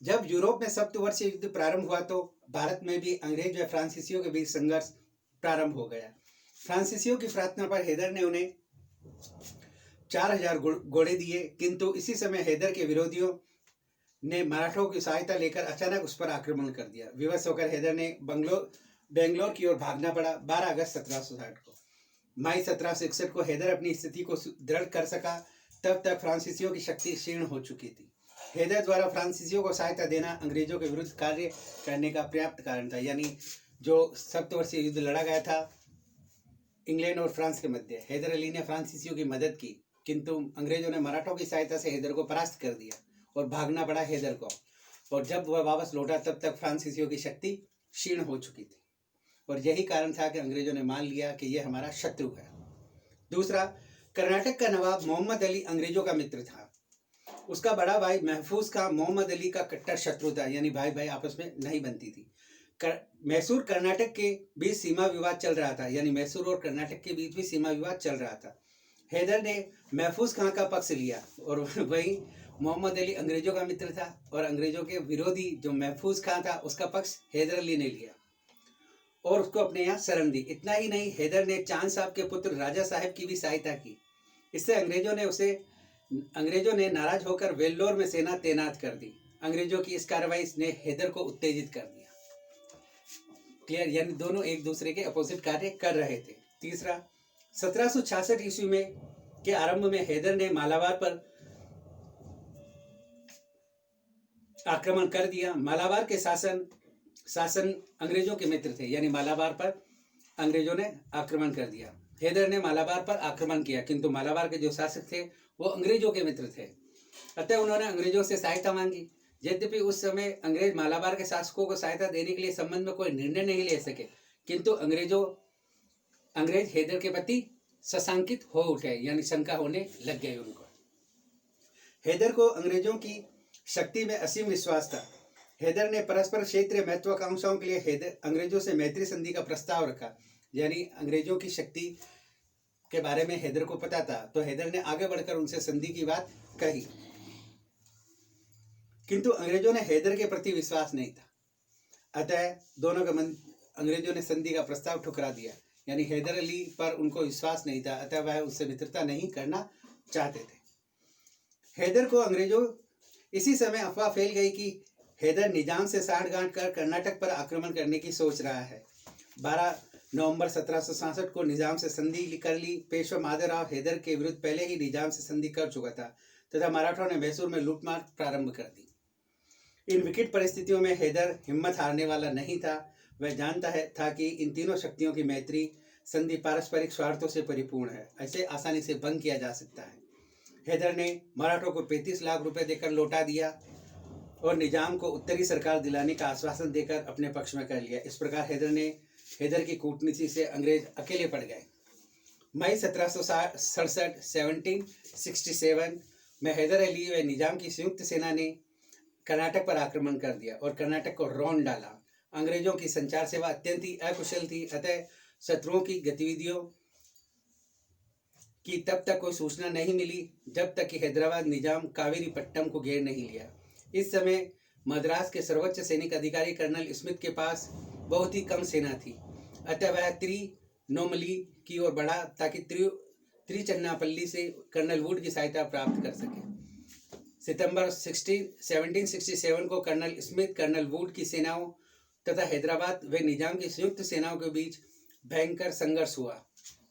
A: जब यूरोप में सप्तवर्षीय युद्ध प्रारंभ हुआ तो भारत में भी अंग्रेज व फ्रांसीसियों के बीच संघर्ष प्रारंभ हो गया। फ्रांसीसियों की प्रार्थना पर हैदर ने उन्हें 4000 घोड़े दिए, किंतु इसी समय हैदर के विरोधियों ने मराठों की सहायता लेकर अचानक उस पर आक्रमण कर दिया। विवश होकर हैदर ने बेंगलोर की ओर भागना पड़ा। 12 अगस्त 1760 को मई 1761 को हैदर अपनी स्थिति को दृढ़ कर सका। तब तक फ्रांसीसियों की शक्ति क्षीण हो चुकी थी। हैदर द्वारा फ्रांसीसियों को सहायता देना अंग्रेजों के विरुद्ध कार्य करने का पर्याप्त कारण था। यानी जो सप्तवर्षीय युद्ध लड़ा गया था इंग्लैंड और फ्रांस के मध्य, हैदर अली ने फ्रांसीसियों की मदद की, किंतु अंग्रेजों ने मराठों की सहायता से हैदर को परास्त कर दिया और भागना पड़ा हैदर को। और जब वह वापस लौटा तब तक फ्रांसीसियों की शक्ति क्षीण हो चुकी थी और यही कारण था कि अंग्रेजों ने मान लिया कि यह हमारा शत्रु है। दूसरा, कर्नाटक का नवाब मोहम्मद अली अंग्रेजों का मित्र था। उसका बड़ा भाई महफूज खां मोहम्मद अली का कट्टर शत्रु था। यानी भाई भाई आपस में नहीं बनती थी। मैसूर कर्नाटक के बीच सीमा विवाद चल रहा था। यानी मैसूर और कर्नाटक के बीच भी सीमा विवाद चल रहा था। हैदर ने महफूज खां का पक्ष लिया और वही मोहम्मद अली अंग्रेजों का मित्र था और अंग्रेजों के विरोधी जो महफूज खां था उसका पक्ष हैदर अली ने लिया और उसको अपने यहाँ शरण दी। इतना ही नहीं, हैदर ने चांद साहब के पुत्र राजा साहब की भी सहायता की। इससे अंग्रेजों ने नाराज होकर वेल्लोर में सेना तैनात कर दी। अंग्रेजों की इस कार्रवाई ने हैदर को उत्तेजित कर दिया। क्लियर? यानी दोनों एक दूसरे के अपोजिट कार्य कर रहे थे। तीसरा, 1766 ईस्वी में के आरंभ में हैदर ने मालाबार पर आक्रमण कर दिया। मालाबार के शासन अंग्रेजों के मित्र थे। यानी मालाबार पर अंग्रेजों ने आक्रमण कर दिया। हैदर ने मालाबार पर आक्रमण किया, किंतु मालाबार के जो शासक थे वो अंग्रेजों के मित्र थे। अतः उन्होंने अंग्रेजों से सहायता मांगी। यद्यपि उस समय अंग्रेज मालाबार के शासकों को सहायता देने के लिए संबंध में कोई निर्णय नहीं ले सके, किंतु अंग्रेज हैदर के प्रति शंकित हो उठे। यानी शंका होने लग गई उनको। हैदर को अंग्रेजों की शक्ति में असीम विश्वास था। हैदर ने परस्पर क्षेत्रीय महत्वाकांक्षाओं के लिए अंग्रेजों से मैत्री संधि का प्रस्ताव रखा। यानी अंग्रेजों की शक्ति के बारे में हैदर को पता था, तो हैदर ने आगे बढ़कर उनसे संधि की बात कही। किंतु अंग्रेजों ने हैदर के प्रति विश्वास नहीं था, अतः दोनों का मन अंग्रेजों ने संधि का प्रस्ताव ठुकरा दिया। यानी हैदर अली पर उनको विश्वास नहीं था, अतः वह उससे मित्रता नहीं करना चाहते थे। हैदर को अंग्रेजों इसी समय अफवाह फैल गई कि हैदर निजाम से साठगांठ कर कर्नाटक पर आक्रमण करने की सोच रहा है। 12 नवंबर 1767 को निजाम से संधि कर ली। पेशवा माधवराव हैदर के विरुद्ध पहले ही निजाम से संधि कर चुका था तथा मराठों ने मैसूर में लूटमार प्रारंभ कर दी। इन विकट परिस्थितियों में हैदर हिम्मत हारने वाला नहीं था। वह जानता था कि इन तीनों शक्तियों की मैत्री संधि पारस्परिक स्वार्थों से परिपूर्ण है, ऐसे आसानी से भंग किया जा सकता है। हैदर ने मराठों को 35 लाख रुपए देकर लौटा दिया और निजाम को उत्तरी सरकार दिलाने का आश्वासन देकर अपने पक्ष में कर लिया। इस प्रकार हैदर की कूटनीति से अंग्रेज अकेले पड़ गए। मई 1767 में हैदर अली व निजाम की संयुक्त सेना ने कर्नाटक पर आक्रमण कर दिया और कर्नाटक को रौंद डाला। अंग्रेजों की संचार सेवा अत्यंत ही अकुशल थी, अतः शत्रुओं की गतिविधियों की तब तक कोई सूचना नहीं मिली जब तक कि हैदराबाद निजाम कावेरीपट्टनम को घेर नहीं लिया। इस समय मद्रास के सर्वोच्च सैनिक अधिकारी कर्नल स्मिथ के पास बहुत ही कम सेना थी, अतः वह त्रिनोमली की ओर बढ़ा ताकि त्रिचन्नापल्ली से कर्नल वुड की सहायता प्राप्त कर सके। सितंबर 1767 को कर्नल स्मिथ, कर्नल वुड की सेनाओं तथा हैदराबाद व निजाम की संयुक्त सेनाओं के बीच भयंकर संघर्ष हुआ,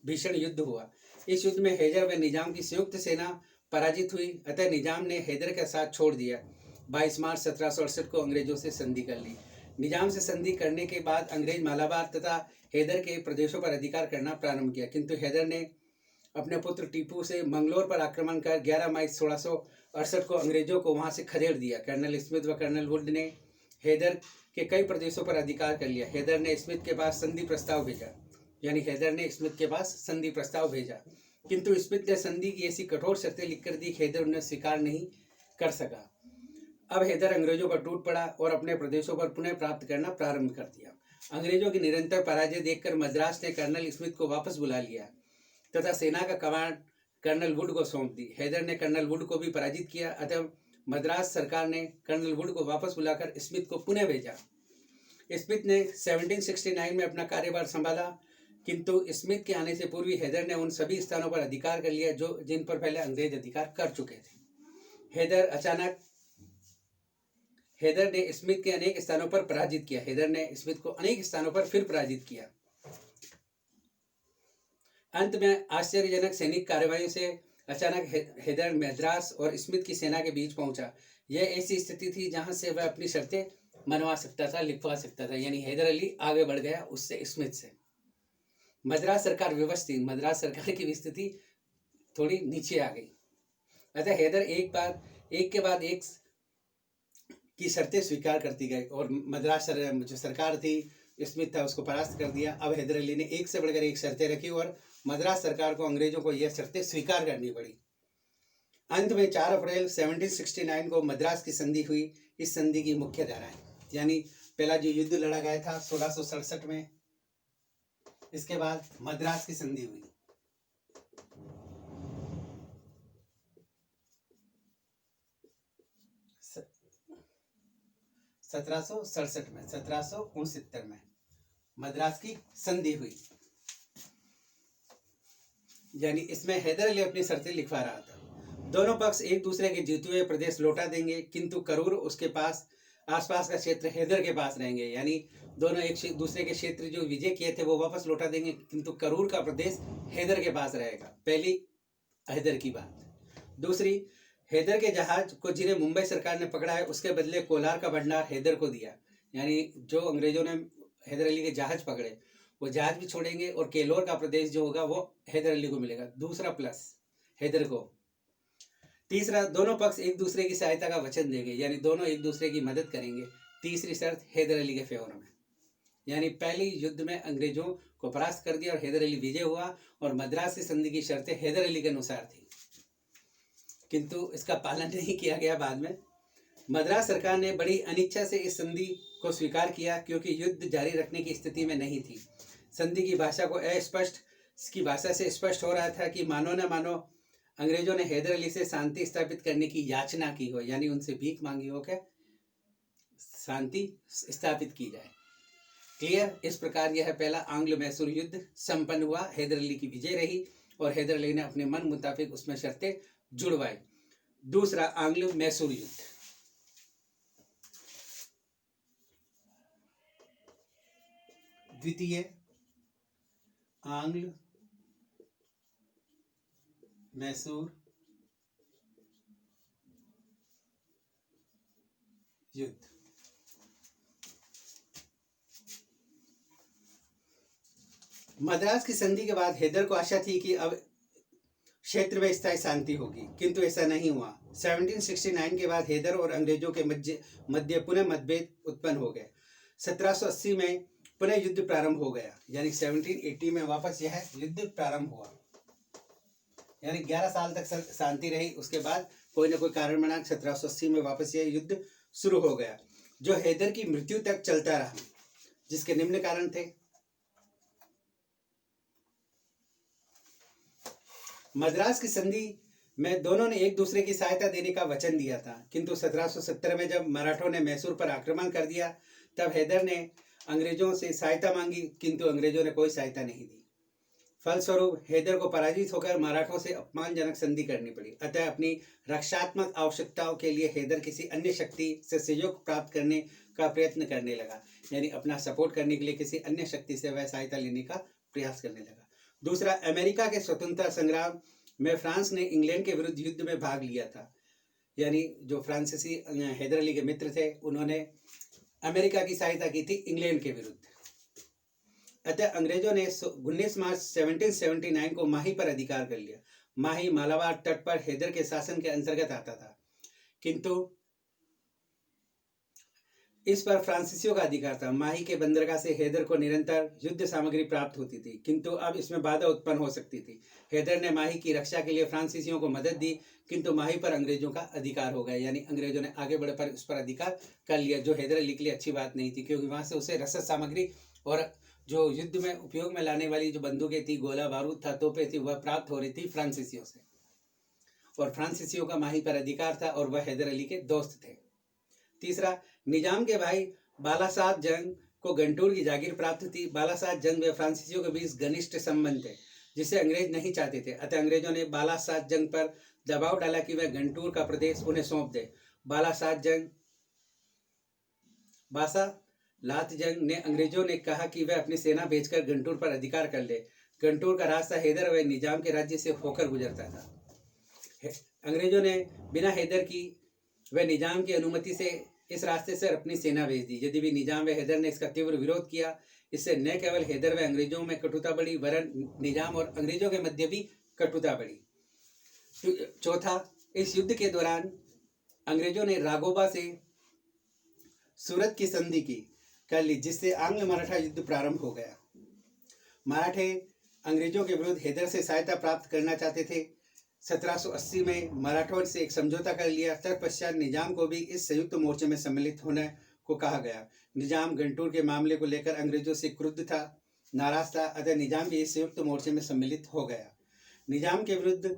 A: भीषण युद्ध हुआ। इस युद्ध में हैदर व निजाम की संयुक्त सेना पराजित हुई, अतः निजाम ने हैदर का साथ छोड़ दिया। 22 मार्च 1768 को अंग्रेजों से संधि कर ली। निजाम से संधि करने के बाद अंग्रेज मालाबार तथा हैदर के प्रदेशों पर अधिकार करना प्रारंभ किया, किंतु हैदर ने अपने पुत्र टीपू से मंगलोर पर आक्रमण कर 11 मई 1668 को अंग्रेजों को वहां से खदेड़ दिया। कर्नल स्मिथ व कर्नल वुड ने हैदर के कई प्रदेशों पर अधिकार कर लिया। हैदर ने स्मिथ के पास संधि प्रस्ताव भेजा, किंतु स्मिथ ने संधि की ऐसी कठोर शर्तें लिखकर दी, हैदर उन्हें स्वीकार नहीं कर सका। अब हैदर अंग्रेजों पर टूट पड़ा और अपने प्रदेशों पर पुनः प्राप्त करना प्रारंभ कर दिया। अंग्रेजों की निरंतर पराजय देखकर मद्रास ने कर्नल स्मिथ को वापस बुला लिया तथा सेना का कमांड कर्नल वुड को सौंप दी। हैदर ने कर्नल वुड को भी पराजित किया, अतः मद्रास सरकार ने कर्नल वुड को वापस बुलाकर स्मिथ को पुनः भेजा। स्मिथ ने 1769 में अपना कार्यभार संभाला, किंतु स्मिथ के आने से पूर्व हैदर ने उन सभी स्थानों पर अधिकार कर लिया जिन पर पहले अंग्रेज अधिकार कर चुके थे। हैदर ने स्मिथ के अनेक स्थानों पर पराजित किया। हैदर ने स्मिथ को अनेक स्थानों पर फिर पराजित किया। अंत में आश्चर्यजनक सैनिक कार्रवाई से अचानक हैदर मद्रास और स्मिथ की सेना के बीच पहुंचा। यह ऐसी स्थिति थी जहां से वह अपनी शर्तें मनवा सकता था, लिखवा सकता था। यानी हैदर अली आगे बढ़ गया उससे, स्मिथ से। मद्रास सरकार विवश थी, मद्रास सरकार की स्थिति थोड़ी नीचे आ गई। अतः हैदर एक के बाद एक की शर्तें स्वीकार करती गई और मद्रास जो सरकार थी, स्मिथ था, उसको परास्त कर दिया। अब हैदर अली ने एक से बढ़कर एक शर्तें रखी और मद्रास सरकार को अंग्रेजों को यह शर्तें स्वीकार करनी पड़ी। अंत में 4 अप्रैल 1769 को मद्रास की संधि हुई। इस संधि की मुख्य धाराएं, यानी पहला जो युद्ध लड़ा गया था 1667 में, इसके बाद मद्रास की संधि हुई। स- 1767 में मद्रास की संधि हुई। यानी इसमें हैदर अली अपनी शर्तें लिखवा रहा था। दोनों पक्ष एक दूसरे के जीते हुए प्रदेश लौटा देंगे, किंतु करूर उसके पास आसपास का क्षेत्र हैदर के पास रहेंगे। यानी दोनों एक दूसरे के क्षेत्र जो विजय किए थे वो वापस लौटा देंगे, किंतु करूर का प्रदेश हैदर के पास रहेगा। पहली हैदर की बात। दूसरी, हैदर के जहाज को जिन्हें मुंबई सरकार ने पकड़ा है उसके बदले कोलार का भंडार हैदर को दिया। यानी जो अंग्रेजों ने हैदर अली के जहाज पकड़े वो जहाज भी छोड़ेंगे और केलोर का प्रदेश जो होगा वो हैदर अली को मिलेगा। दूसरा प्लस हैदर को। तीसरा, दोनों पक्ष एक दूसरे की सहायता का वचन देंगे, यानी दोनों एक दूसरे की मदद करेंगे। तीसरी शर्त हैदर अली के फेवर में। यानी पहली युद्ध में अंग्रेजों को परास्त कर दिया और हैदर अली विजय हुआ और मद्रास की संधि की शर्तें हैदर अली के अनुसार थी, किंतु इसका पालन नहीं किया गया। बाद में मद्रास सरकार ने बड़ी अनिच्छा से इस संधि को स्वीकार किया, क्योंकि युद्ध जारी रखने की स्थिति में नहीं थी। संधि की भाषा को इसकी भाषा से स्पष्ट हो रहा था कि मानो न मानो अंग्रेजों ने हैदर अली से शांति स्थापित करने की याचना की हो, यानी उनसे भीख मांगी हो कि शांति स्थापित की जाए। क्लियर। इस प्रकार यह पहला आंग्ल मैसूर युद्ध संपन्न हुआ। हैदर अली की विजय रही और हैदर अली ने अपने मन मुताबिक उसमें शर्तें जुड़वाई। दूसरा आंग्ल मैसूर युद्ध। द्वितीय आंग्ल मैसूर युद्ध। मद्रास की संधि के बाद हैदर को आशा थी कि अब क्षेत्र में स्थायी शांति होगी, किंतु ऐसा नहीं हुआ। 1769 के बाद हैदर और अंग्रेजों के मध्य पुनः मतभेद उत्पन्न हो गए। 1780 में पुनः युद्ध प्रारंभ हो गया, यानी 1780 में वापस यह युद्ध प्रारंभ हुआ, यानी 11 साल तक शांति रही। उसके बाद कोई न कोई कारण बना 1780 में वापस यह युद्ध शुरू हो गया, जो हैदर की मृत्यु तक चलता रहा, जिसके निम्न कारण थे। मद्रास की संधि में दोनों ने एक दूसरे की सहायता देने का वचन दिया था, किंतु 1770 में जब मराठों ने मैसूर पर आक्रमण कर दिया, तब हैदर ने अंग्रेजों से सहायता मांगी, किंतु अंग्रेजों ने कोई सहायता नहीं दी। फलस्वरूप हैदर को पराजित होकर मराठों से अपमानजनक संधि करनी पड़ी। अतः अपनी रक्षात्मक आवश्यकताओं के लिए हैदर किसी अन्य शक्ति से सहयोग प्राप्त करने का प्रयत्न करने लगा, यानी अपना सपोर्ट करने के लिए किसी अन्य शक्ति से वह सहायता लेने का प्रयास करने लगा। दूसरा, अमेरिका के स्वतंत्रता संग्राम में फ्रांस ने इंग्लैंड के विरुद्ध युद्ध में भाग लिया था, यानी जो फ्रांसीसी हैदर अली के मित्र थे, उन्होंने अमेरिका की सहायता की थी इंग्लैंड के विरुद्ध। अतः अंग्रेजों ने 19 मार्च 1779 को माही पर अधिकार कर लिया। माही मालाबार तट पर हैदर के शासन के अंतर्गत आता था, किंतु इस पर फ्रांसीसियों का अधिकार था। माही के बंदरगाह से हैदर को निरंतर युद्ध सामग्री प्राप्त होती थी, किंतु अब इसमें बाधा उत्पन्न हो सकती थी। हैदर ने माही की रक्षा के लिए फ्रांसीसियों को मदद दी, किंतु माही पर अंग्रेजों का अधिकार हो गया, यानी अंग्रेजों ने आगे बढ़कर उस पर अधिकार कर लिया, जो हैदर अली के लिए अच्छी बात नहीं थी, क्योंकि वहां से उसे रसद सामग्री और जो युद्ध में उपयोग में लाने वाली जो बंदूकें थी, गोला बारूद था, तोपें थी, वह प्राप्त हो रही थी फ्रांसीसियों से, और फ्रांसीसियों का माही पर अधिकार था और वह हैदर अली के दोस्त थे। तीसरा, निजाम के भाई बालासाद जंग को गंटूर की जागीर प्राप्त थी। बालासाद जंग में फ्रांसीसियों के बीच घनिष्ठ संबंध थे, जिसे अंग्रेज नहीं चाहते थे। अतः अंग्रेजों ने बालासाद जंग पर दबाव डाला कि वह गंटूर का प्रदेश उन्हें सौंप दे। बासालात जंग ने अंग्रेजों ने कहा कि वह अपनी सेना भेजकर गंटूर पर अधिकार कर ले। गंटूर का रास्ता हैदर व निजाम के राज्य से होकर गुजरता था। अंग्रेजों ने बिना हैदर की व निजाम की अनुमति से इस रास्ते से अपनी सेना भेज दी। यदि भी निजाम व हैदर ने इसका तीव्र विरोध किया, इससे न केवल हैदर व अंग्रेजों में कटुता बढ़ी, वरन निजाम और अंग्रेजों के मध्य भी कटुता बढ़ी। चौथा, इस युद्ध के दौरान अंग्रेजों ने राघोबा से सूरत की संधि कर ली, जिससे आंग्ल मराठा युद्ध प्रारंभ हो गया। मराठे अंग्रेजों के विरुद्ध हैदर से सहायता प्राप्त करना चाहते थे। 1780 में मराठों से एक समझौता कर लिया। तत्पश्चात निजाम को भी इस संयुक्त मोर्चे में सम्मिलित होने को कहा गया। निजाम गंटूर के मामले को लेकर अंग्रेजों से क्रुद्ध था, नाराज था, अतः निजाम भी इस संयुक्त मोर्चे में सम्मिलित हो गया। निजाम के विरुद्ध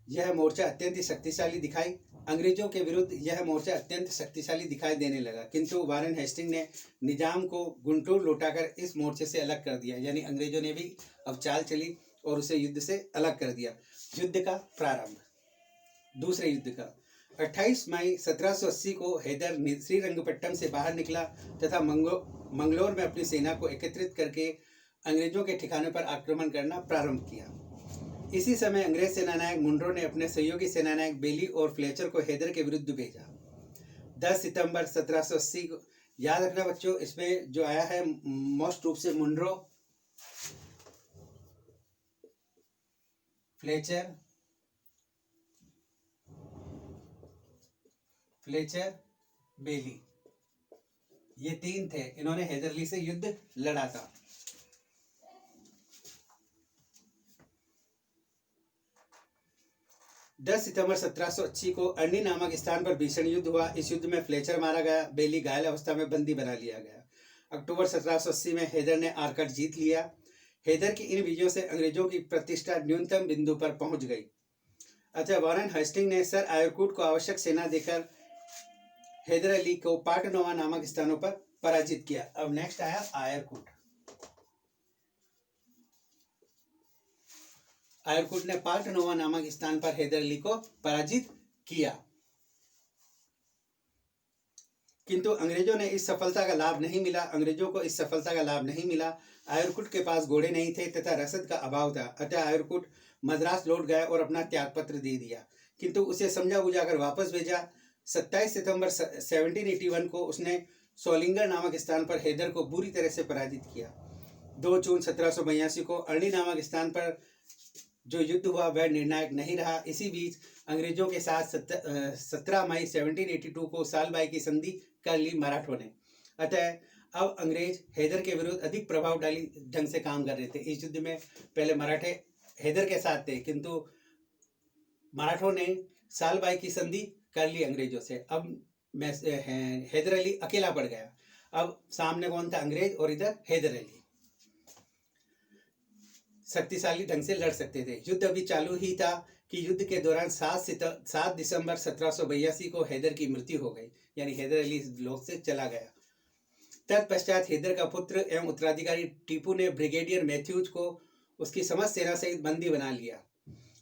A: यह मोर्चा अत्यंत शक्तिशाली दिखाई अंग्रेजों के विरुद्ध यह मोर्चा अत्यंत शक्तिशाली दिखाई देने लगा, किंतु वारेन हेस्टिंग ने निजाम को गुंटूर लौटाकर इस मोर्चे से अलग कर दिया, यानी अंग्रेजों ने भी अब चाल चली और उसे युद्ध से अलग कर दिया। युद्ध का प्रारंभ। दूसरे युद्ध का 28 मई 1780 को हैदर श्रीरंगपट्टम से बाहर निकला तथा मंगलोर में अपनी सेना को एकत्रित करके अंग्रेजों के ठिकानों पर आक्रमण करना प्रारंभ किया। इसी समय अंग्रेज सेनानायक मुनरो ने अपने सहयोगी सेनानायक बेली और फ्लेचर को हैदर के विरुद्ध भेजा। 10 सितंबर 1780 को याद रखना बच्चों, इसमें जो आया है मोस्ट रूप से मुनरो, फ्लेचर, बेली, ये तीन थे। इन्होंने हैदर अली से युद्ध लड़ा था। दस सितंबर 1780 को अर्नी नामक स्थान पर भीषण युद्ध हुआ। इस युद्ध में फ्लेचर मारा गया, बेली घायल अवस्था में बंदी बना लिया गया। अक्टूबर 1780 में हैदर ने आरकट जीत लिया। हैदर की इन विजयों से अंग्रेजों की प्रतिष्ठा न्यूनतम बिंदु पर पहुंच गई। अतः वारेन हेस्टिंग ने सर आयरकूट को आवश्यक सेना देकर हैदर अली को पाटनवा नामक स्थानों पर पराजित किया। अब नेक्स्ट आया आयरकुट। आयरकुट ने पाटनवा नामक स्थान पर हैदर अली को पराजित किया, किंतु अंग्रेजों ने इस सफलता का लाभ नहीं मिला। अंग्रेजों को इस सफलता का लाभ नहीं मिला। आयरकुट के पास घोड़े नहीं थे तथा रसद का अभाव था, अतः आयरकुट मद्रास लौट गया और अपना त्यागपत्र दे दिया, किंतु उसे समझा बुझाकर वापस भेजा। 27 सितंबर 1781 को उसने सोलिंगर नामक स्थान पर हैदर को बुरी तरह से पराजित किया। 2 जून 1782 को अरनी नामक स्थान पर जो युद्ध हुआ वह निर्णायक नहीं रहा। इसी बीच अंग्रेजों के साथ 17 मई 1782 को सालबाई की संधि कर ली मराठों ने। अतः अब अंग्रेज हैदर के विरुद्ध अधिक प्रभावशाली ढंग से काम कर रहे थे। इस युद्ध में पहले मराठे हैदर के साथ थे, किंतु मराठों ने सालबाई की संधि कर ली अंग्रेजों से। अब हैदर अली अकेला पड़ गया। अब सामने कौन था? अंग्रेज, और इधर हैदर अली शक्तिशाली ढंग से लड़ सकते थे। युद्ध अभी चालू ही था कि युद्ध के दौरान 7 दिसंबर 1782 को हैदर की मृत्यु हो गई, यानी हैदर अली इस लोक से चला गया। तत्पश्चात हैदर का पुत्र एवं उत्तराधिकारी टीपू ने ब्रिगेडियर मैथ्यूज को उसकी समस्त सेना सहित बंदी बना लिया।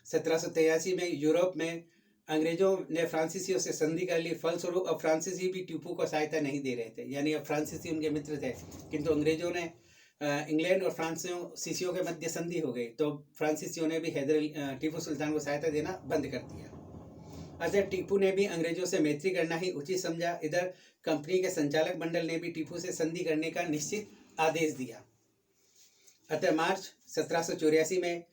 A: 1783 में यूरोप में अंग्रेजों ने फ्रांसीसियों से संधि कर ली। फलस्वरूप अब फ्रांसीसी भी टीपू को सहायता नहीं दे रहे थे, यानी अब फ्रांसीसी उनके मित्र थे, किंतु अंग्रेजों ने इंग्लैंड और फ्रांसीसियों के मध्य संधि हो गई, तो फ्रांसीसियों ने भी टीपू सुल्तान को सहायता देना बंद कर दिया। अतः टीपू ने भी अंग्रेजों से मैत्री करना ही उचित समझा। इधर कंपनी के संचालक मंडल ने भी टीपू से संधि करने का निश्चित आदेश दिया। अतः मार्च 1784 में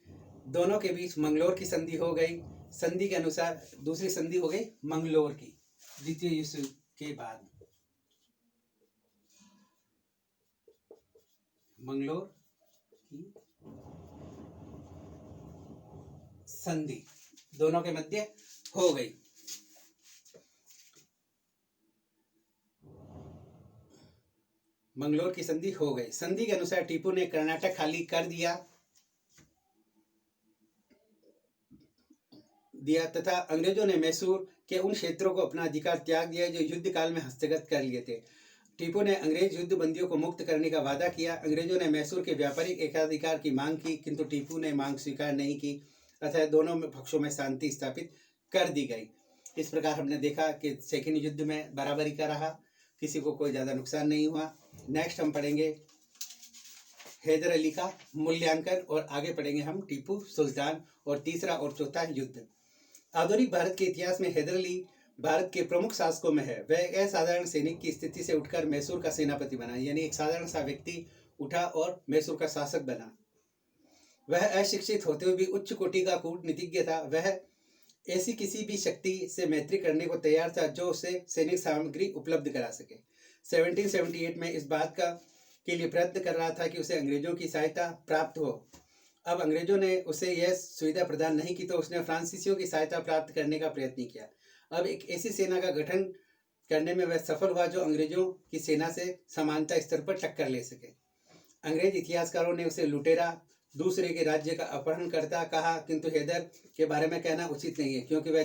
A: दोनों के बीच मंगलोर की संधि हो गई। संधि के अनुसार दूसरी संधि हो गई मंगलोर की, द्वितीय युद्ध के बाद मंगलोर की संधि दोनों के मध्य हो गई। मंगलोर की संधि हो गई। संधि के अनुसार टीपू ने कर्नाटक खाली कर दिया तथा अंग्रेजों ने मैसूर के उन क्षेत्रों को अपना अधिकार त्याग दिया जो युद्ध काल में हस्तगत कर लिए थे। टीपू ने अंग्रेज युद्ध बंदियों को मुक्त करने का वादा किया। अंग्रेजों ने मैसूर के व्यापारिक एकाधिकार की मांग की, किंतु टीपू ने मांग स्वीकार नहीं की, अतः दोनों पक्षों में शांति स्थापित कर दी गई। इस प्रकार हमने देखा कि सेकेंड युद्ध में बराबरी का रहा, किसी को कोई ज़्यादा नुकसान नहीं हुआ। नेक्स्ट हम पढ़ेंगे हैदर अली का मूल्यांकन और आगे पढ़ेंगे हम टीपू सुल्तान और तीसरा और चौथा युद्ध। आधुनिक भारत के इतिहास में हैदर अली भारत के प्रमुख शासकों में है। वह एक असाधारण सैनिक की स्थिति से उठकर मैसूर का सेनापति बना, यानी एक साधारण सा व्यक्ति उठा और मैसूर का शासक बना। वह अशिक्षित होते हुए भी उच्च कोटि का कूटनीतिज्ञ था। वह ऐसी किसी भी शक्ति से मैत्री करने को तैयार था जो उसे सैनिक सामग्री उपलब्ध करा सके। 1778 में इस बात के लिए प्रयत्न कर रहा था कि उसे अंग्रेजों की सहायता प्राप्त हो। अब अंग्रेजों ने उसे यह सुविधा प्रदान नहीं की, तो उसने फ्रांसीसियों की सहायता प्राप्त करने का प्रयत्न किया। अब एक ऐसी सेना का गठन करने में वह सफल हुआ जो अंग्रेजों की सेना से समानता स्तर पर टक्कर ले सके। अंग्रेज इतिहासकारों ने उसे लुटेरा, दूसरे के राज्य का अपहरणकर्ता कहा, किंतु हैदर के बारे में कहना उचित नहीं है, क्योंकि वह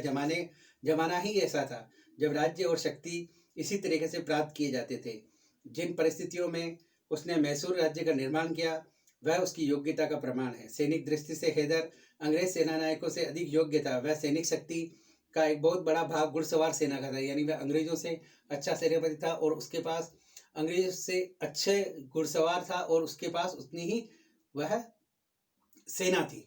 A: जमाना ही ऐसा था जब राज्य और शक्ति इसी तरीके से प्राप्त किए जाते थे। जिन परिस्थितियों में उसने मैसूर राज्य का निर्माण किया वह उसकी योग्यता का प्रमाण है। सैनिक दृष्टि से हैदर अंग्रेज सेना नायकों से अधिक योग्य था। वह सैनिक शक्ति का एक बहुत बड़ा भाग घुड़सवार सेना का था, यानी वह अंग्रेजों से अच्छा सेनापति था और उसके पास अंग्रेजों से अच्छे घुड़सवार था और उसके पास उतनी ही वह सेना थी,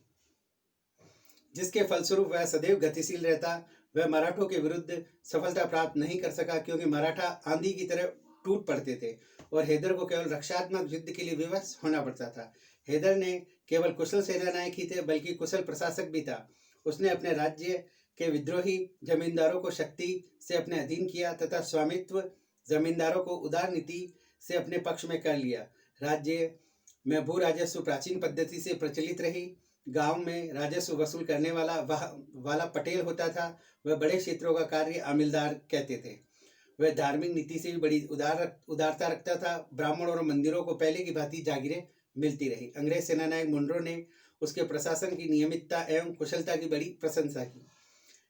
A: जिसके फलस्वरूप वह सदैव गतिशील रहता। वह मराठों के विरुद्ध सफलता प्राप्त नहीं कर सका, क्योंकि मराठा आंधी की तरह टूट पड़ते थे और हैदर को केवल रक्षात्मक युद्ध के लिए विवश होना पड़ता था। हैदर ने केवल कुशल सेनानायक ही थे, बल्कि कुशल प्रशासक भी था। उसने अपने राज्य के विद्रोही जमींदारों को शक्ति से अपने अधीन किया तथा स्वामित्व जमींदारों को उदार नीति से अपने पक्ष में कर लिया। राज्य में भू राजस्व प्राचीन पद्धति से प्रचलित रही। गांव में राजस्व वसूल करने वाला पटेल होता था। वह बड़े क्षेत्रों का कार्य आमिलदार कहते थे। वह धार्मिक नीति से भी बड़ी उदारता रखता था। ब्राह्मणों और मंदिरों को पहले की भांति जागीरें मिलती रही। अंग्रेज सेनानायक मुनरो ने उसके प्रशासन की नियमितता एवं कुशलता की बड़ी प्रशंसा की।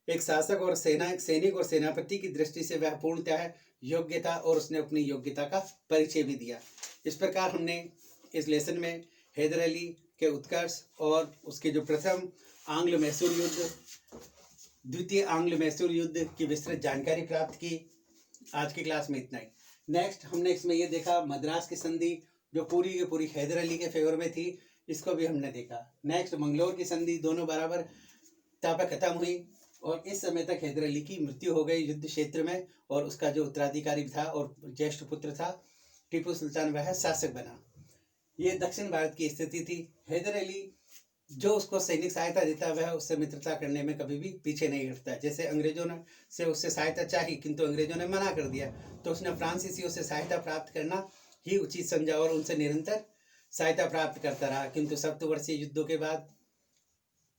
A: एक शासक और सैनिक और सेनापति की दृष्टि से वह पूर्णतः योग्य था और उसने अपनी योग्यता का परिचय भी दिया। इस प्रकार हमने इस लेसन में हैदर अली के उत्कर्ष और उसके जो प्रथम आंग्ल मैसूर युद्ध, द्वितीय आंग्ल मैसूर युद्ध की विस्तृत जानकारी प्राप्त की। आज की क्लास में इतना ही। नेक्स्ट हमने इसमें ये देखा मद्रास की संधि जो पूरी की पूरी हैदर अली के फेवर में थी, इसको भी हमने देखा। नेक्स्ट मंगलोर की संधि दोनों बराबर पर खत्म हुई और इस समय तक हैदर अली की मृत्यु हो गई युद्ध क्षेत्र में और उसका जो उत्तराधिकारी था और ज्येष्ठ पुत्र था टीपू सुल्तान वह शासक बना। ये दक्षिण भारत की स्थिति थी। हैदर अली जो उसको सैनिक सहायता देता वह उससे मित्रता करने में कभी भी पीछे नहीं हटता। जैसे अंग्रेजों ने से उससे सहायता चाही किंतु अंग्रेजों ने मना कर दिया, तो उसने फ्रांसीसियों से सहायता प्राप्त करना ही उचित समझा और उनसे निरंतर सहायता प्राप्त करता रहा। किंतु सप्तवर्षीय युद्धों के बाद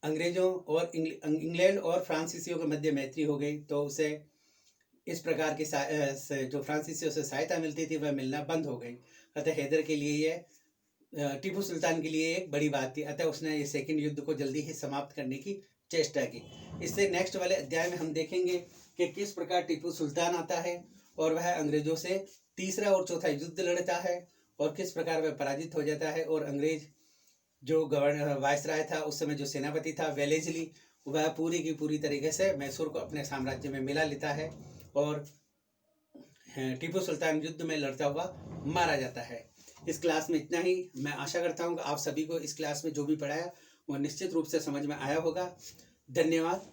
A: अंग्रेजों और इंग्लैंड और फ्रांसीसियों के मध्य मैत्री हो गई, तो उसे इस प्रकार की जो फ्रांसीसियों से सहायता मिलती थी वह मिलना बंद हो गई। अतः हैदर के लिए यह टीपू सुल्तान के लिए एक बड़ी बात थी। अतः उसने ये सेकंड युद्ध को जल्दी ही समाप्त करने की चेष्टा की। इससे नेक्स्ट वाले अध्याय में हम देखेंगे कि किस प्रकार टीपू सुल्तान आता है और वह अंग्रेजों से तीसरा और चौथा युद्ध लड़ता है और किस प्रकार वह पराजित हो जाता है और अंग्रेज जो गवर्नर वायसराय था उस समय जो सेनापति था वेलेस्ली, वह पूरी की पूरी तरीके से मैसूर को अपने साम्राज्य में मिला लेता है और टीपू सुल्तान युद्ध में लड़ता हुआ मारा जाता है। इस क्लास में इतना ही। मैं आशा करता हूँ कि आप सभी को इस क्लास में जो भी पढ़ाया वह निश्चित रूप से समझ में आया होगा। धन्यवाद।